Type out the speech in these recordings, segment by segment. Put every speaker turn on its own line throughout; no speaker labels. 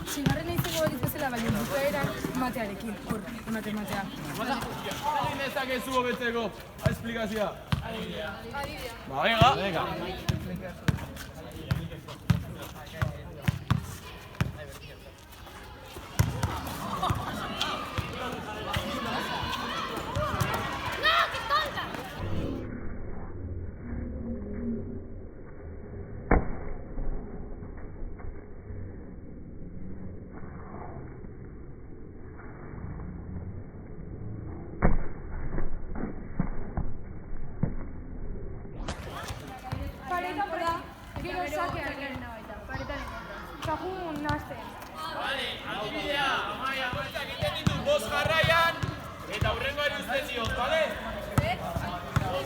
Sigarren izango hori bezala, baina bukaeran matearekin, hor, ematen matea.
Egin dezakezu hobetzeko, esplikazioa. Ba, venga.
Adibidea, Amaia, horretak egiten ditut 5 jarraian, eta hurrengoari uzten diot, bale? 5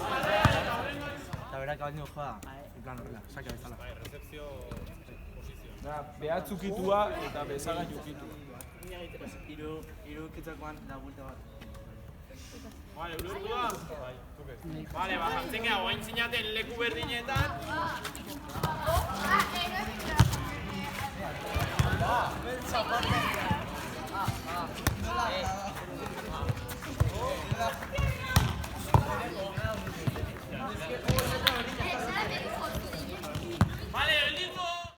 jarraian eta hurrengoari uzten diot.
Eta berak baino joa, en plan horrela, sakia bezala.
Recepzio posizio.
Behatzukitua eta bezaga jukitu.
Hiru kitzakoan da buelta bat.
Vale, ururtua? Vale, jartzen geha, oain zinaten leku berdinetan.
Beltza parte.